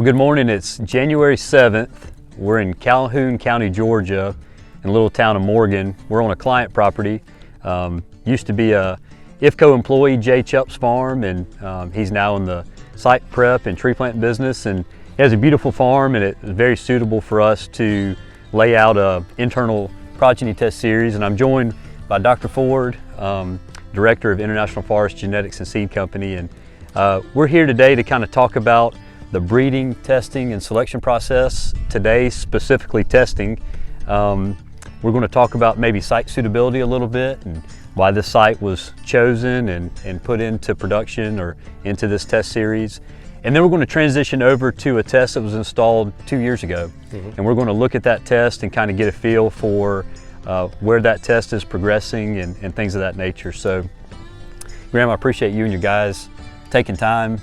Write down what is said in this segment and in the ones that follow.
Good morning. It's January 7th. We're in Calhoun County, Georgia, in a little town of Morgan. We're on a client property. Used to be a IFCO employee, Jay Chupp's farm, and he's now in the site prep and tree plant business. And he has a beautiful farm, and it's very suitable for us to lay out an internal progeny test series. And I'm joined by Dr. Ford, Director of International Forest Genetics and Seed Company. And we're here today to kind of talk about the breeding, testing, and selection process. Today, specifically testing. We're going to talk about maybe site suitability a little bit and why this site was chosen and put into production or into this test series. And then we're going to transition over to a test that was installed 2 years ago. And we're going to look at that test and kind of get a feel for where that test is progressing and things of that nature. So, Graham, I appreciate you and your guys taking time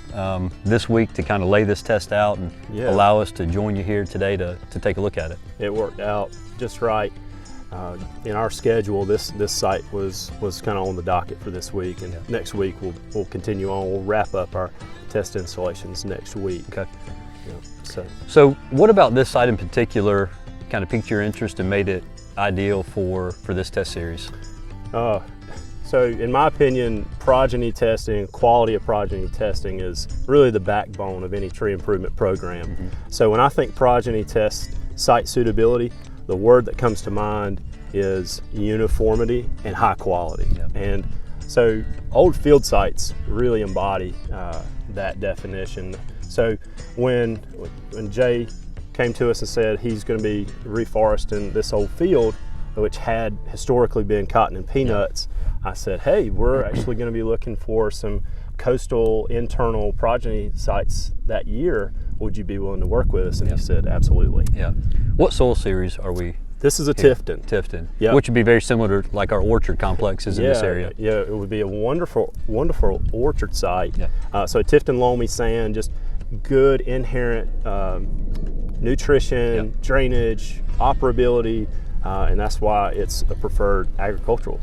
this week to kind of lay this test out and allow us to join you here today to take a look at it. It worked out just right. In our schedule, this site was kind of on the docket for this week, and next week we'll continue on. We'll wrap up our test installations next week. Okay. So what about this site in particular kind of piqued your interest and made it ideal for this test series? So in my opinion, progeny testing, quality of progeny testing is really the backbone of any tree improvement program. So when I think progeny test site suitability, the word that comes to mind is uniformity and high quality. And so old field sites really embody that definition. So when Jay came to us and said he's going to be reforesting this old field, which had historically been cotton and peanuts, I said, hey, we're actually going to be looking for some coastal internal progeny sites that year. Would you be willing to work with us? And he said, absolutely. What soil series are we? This is a Tifton. Tifton, which would be very similar to like our orchard complexes in this area. Yeah, it would be a wonderful orchard site. So Tifton loamy sand, just good inherent nutrition, drainage, operability, and that's why it's a preferred agricultural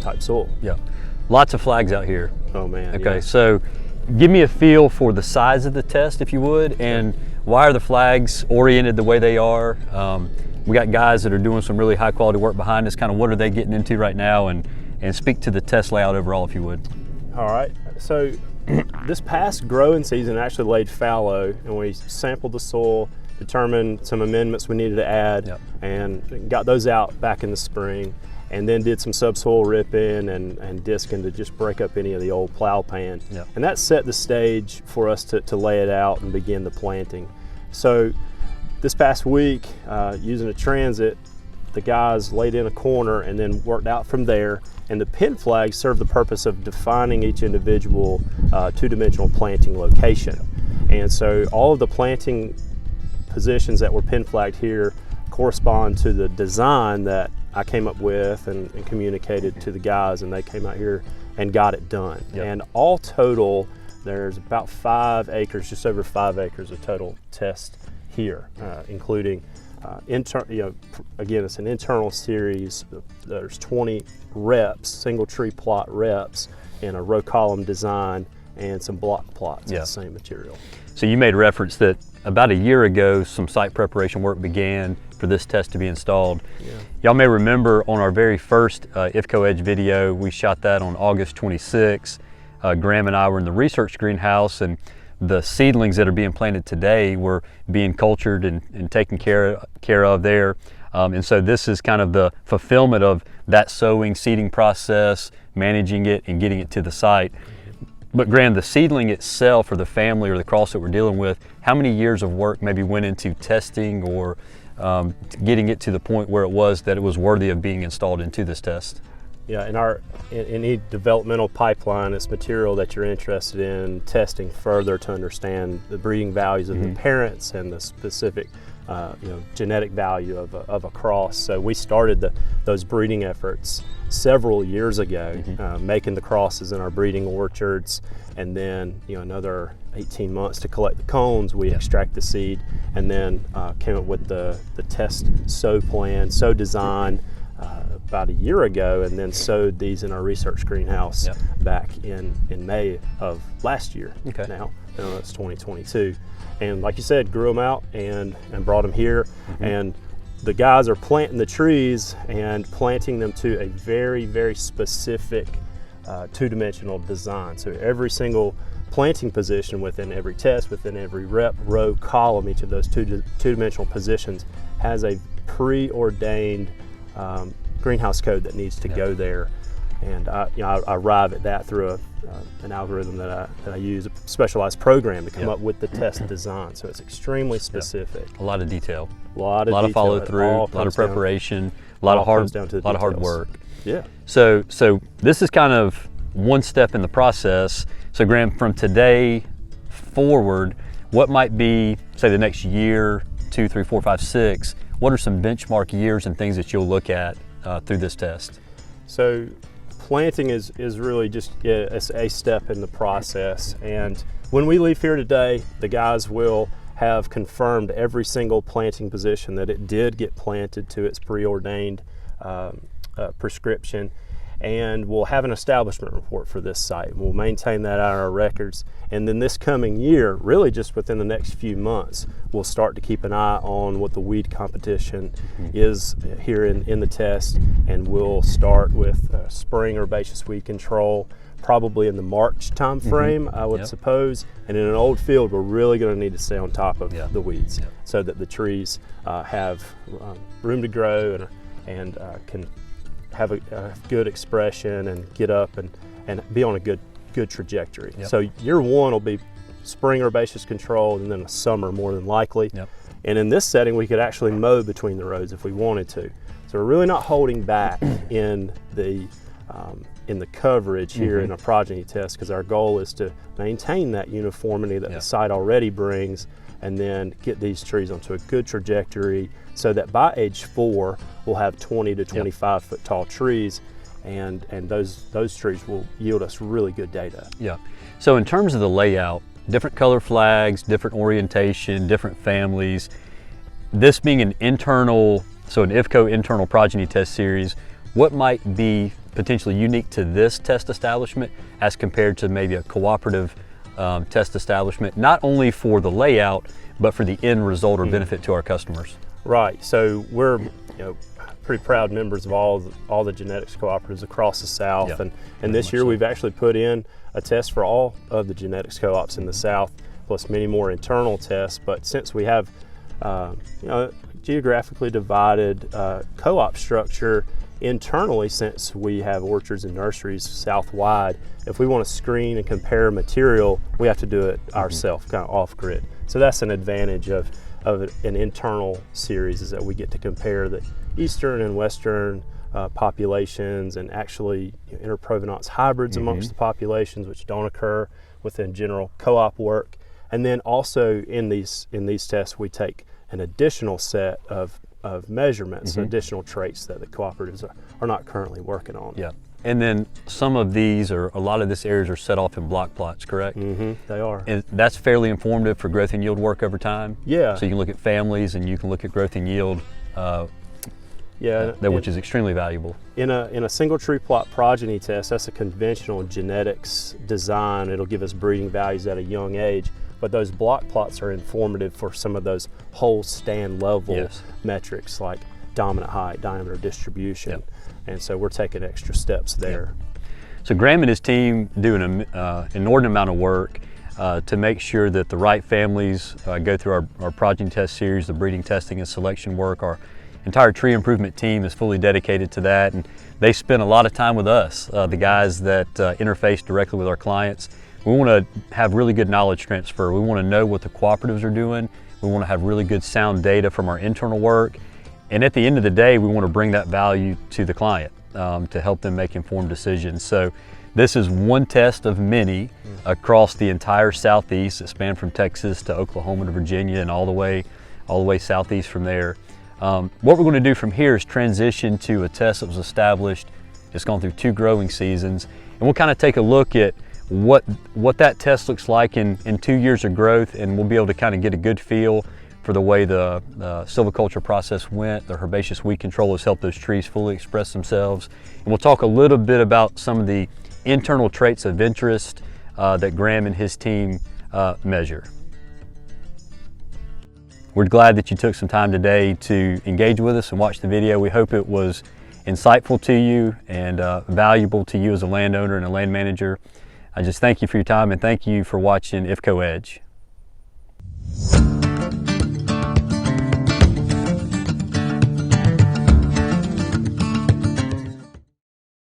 type soil. Lots of flags out here. Oh man. Okay, so give me a feel for the size of the test, if you would, and why are the flags oriented the way they are? We got guys that are doing some really high quality work behind us. Kind of what are they getting into right now, and speak to the test layout overall, if you would. All right, so this past growing season actually laid fallow, and we sampled the soil, determined some amendments we needed to add, and got those out back in the spring, and then did some subsoil ripping and disking to just break up any of the old plow pan. And that set the stage for us to lay it out and begin the planting. So this past week, using a transit, the guys laid in a corner and then worked out from there, and the pin flags serve the purpose of defining each individual two-dimensional planting location. And so all of the planting positions that were pin flagged here correspond to the design that I came up with and communicated to the guys, and they came out here and got it done. And all total, there's about 5 acres, just over 5 acres of total test here, including again, it's an internal series. There's 20 reps, single tree plot reps, in a row column design and some block plots of the same material. So you made reference that about a year ago, some site preparation work began for this test to be installed. Y'all may remember on our very first IFCO Edge video, we shot that on August 26. Graham and I were in the research greenhouse, and the seedlings that are being planted today were being cultured and taken care of there. And so this is kind of the fulfillment of that sowing, seeding process, managing it and getting it to the site. But Graham, the seedling itself, or the family or the cross that we're dealing with, how many years of work maybe went into testing or getting it to the point where it was worthy of being installed into this test? In any developmental pipeline, it's material that you're interested in testing further to understand the breeding values of the parents and the specific genetic value of a cross. So we started those breeding efforts several years ago, making the crosses in our breeding orchards, and then another 18 months to collect the cones. We extract the seed, and then came up with the test sow plan, sow design, about a year ago, and then sowed these in our research greenhouse back in May of last year. Okay. Now it's 2022, and like you said, grew them out and brought them here, and the guys are planting the trees and planting them to a very, very specific two-dimensional design. So every single planting position within every test, within every rep, row, column, each of those two-dimensional positions has a preordained greenhouse code that needs to go there. And I arrive at that through an algorithm that I use, a specialized program to come up with the test design. So it's extremely specific. A lot of detail. A lot of follow through, a lot of preparation, a lot of hard work. Yeah. So this is kind of one step in the process. So Graham, from today forward, what might be, say, the next year, 2, 3, 4, 5, 6? What are some benchmark years and things that you'll look at through this test? So planting is really just a step in the process. And when we leave here today, the guys will have confirmed every single planting position that it did get planted to its preordained prescription, and we'll have an establishment report for this site. We'll maintain that on our records, and then this coming year, really just within the next few months, we'll start to keep an eye on what the weed competition is here in the test, and we'll start with spring herbaceous weed control probably in the March time frame, I would suppose. And in an old field, we're really going to need to stay on top of the weeds so that the trees have room to grow and can have a good expression and get up and be on a good trajectory. So year one will be spring herbaceous control, and then a summer more than likely. And in this setting, we could actually mow between the rows if we wanted to. So we're really not holding back in the coverage here in a progeny test, because our goal is to maintain that uniformity that the site already brings, and then get these trees onto a good trajectory so that by age 4 we'll have 20 to 25 foot tall trees, and those trees will yield us really good data. So in terms of the layout, different color flags, different orientation, different families, this being an internal, so an IFCO internal progeny test series, what might be potentially unique to this test establishment as compared to maybe a cooperative test establishment, not only for the layout, but for the end result or benefit to our customers? Right, so we're pretty proud members of all the genetics cooperatives across the South, and this year we've actually put in a test for all of the genetics co-ops in the South, plus many more internal tests. But since we have geographically divided co-op structure internally, since we have orchards and nurseries south-wide, if we want to screen and compare material, we have to do it ourselves, kind of off-grid. So that's an advantage of an internal series, is that we get to compare the eastern and western populations, and actually interprovenance hybrids amongst the populations, which don't occur within general co-op work. And then also in these tests, we take an additional set of measurements, additional traits that the cooperatives are not currently working on. And then some of these, or a lot of this areas, are set off in block plots, correct? They are. And that's fairly informative for growth and yield work over time? So you can look at families and you can look at growth and yield, which is extremely valuable. In a single tree plot progeny test, that's a conventional genetics design. It'll give us breeding values at a young age, but those block plots are informative for some of those whole stand level metrics like dominant height, diameter distribution. And so we're taking extra steps there. So Graham and his team do an inordinate amount of work to make sure that the right families go through our progeny test series, the breeding, testing, and selection work. Our entire tree improvement team is fully dedicated to that, and they spend a lot of time with us, the guys that interface directly with our clients. We want to have really good knowledge transfer. We want to know what the cooperatives are doing. We want to have really good sound data from our internal work. And at the end of the day, we want to bring that value to the client to help them make informed decisions. So this is one test of many across the entire Southeast that span from Texas to Oklahoma to Virginia and all the way southeast from there. What we're going to do from here is transition to a test that was established. It's gone through 2 growing seasons, and we'll kind of take a look at what that test looks like in 2 years of growth, and we'll be able to kind of get a good feel for the way the silviculture process went. The herbaceous weed control has helped those trees fully express themselves. And we'll talk a little bit about some of the internal traits of interest that Graham and his team measure. We're glad that you took some time today to engage with us and watch the video. We hope it was insightful to you and valuable to you as a landowner and a land manager. I just thank you for your time and thank you for watching IFCO Edge.